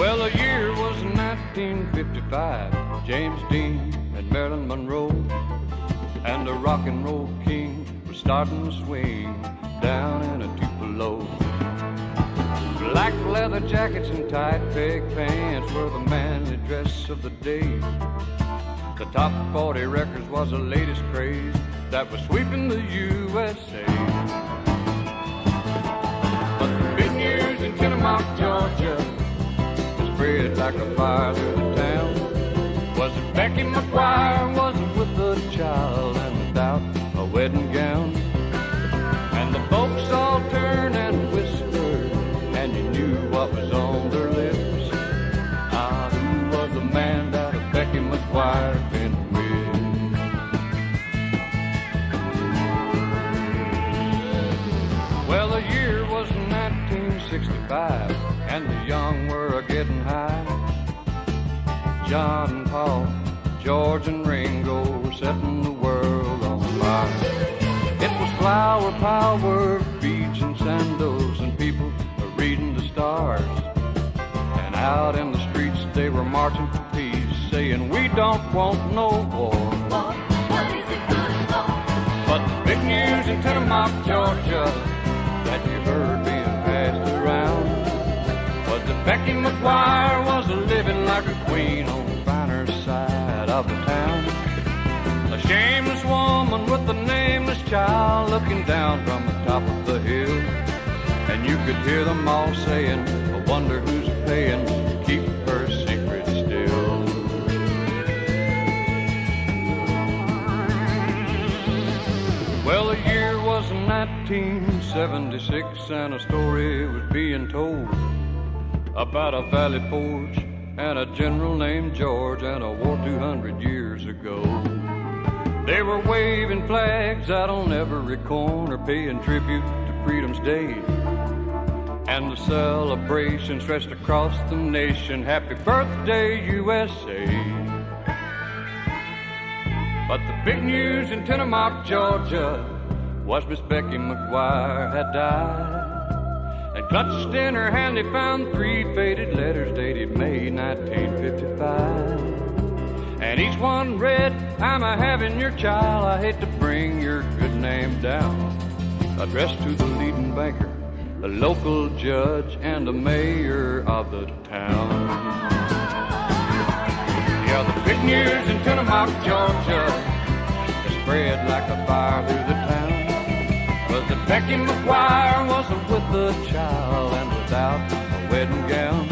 Well, the year was 1955. James Dean and Marilyn Monroe and the rock and roll king was starting to swing down in a Tupelo. Black leather jackets and tight peg pants were the manly dress of the day. The top 40 records was the latest craze that was sweeping the USA. But the big news in Tennemonk, Georgia, spread like a fire through the town. Was it Becky McGuire wasn't with a child and without a wedding gown? And the folks all turned and whispered, and you knew what was on their lips. Ah, who was the man that a Becky McGuire been with? Well, the year was 1965, and the young were a-getting high. John and Paul, George and Ringo were setting the world on fire. It was flower power, beach and sandals, and people were reading the stars. And out in the streets they were marching for peace, saying we don't want no war. What is it good for? But the big news in Tennemonk, Georgia, that you heard being passed around was that Becky McGuire was living like a queen on the finer side of the town. A shameless woman with a nameless child looking down from the top of the hill. And you could hear them all saying, I wonder who's paying to keep her secret still. Well, the year was 1976 and a story was being told about a valley forge and a general named George and a war 200 years ago. They were waving flags out on every corner, paying tribute to Freedom's Day. And the celebration stretched across the nation, happy birthday USA. But the big news in Tennemonk, Georgia, was Miss Becky McGuire had died. And clutched in her hand they found 3 faded letters dated May 1955. And each one read, I'm a-having your child, I hate to bring your good name down. Addressed to the leading banker, the local judge, and the mayor of the town. Yeah, the big news in Tennemonk, Georgia, spread like a fire through the town. Was that Becky McGuire wasn't with a child and without a wedding gown.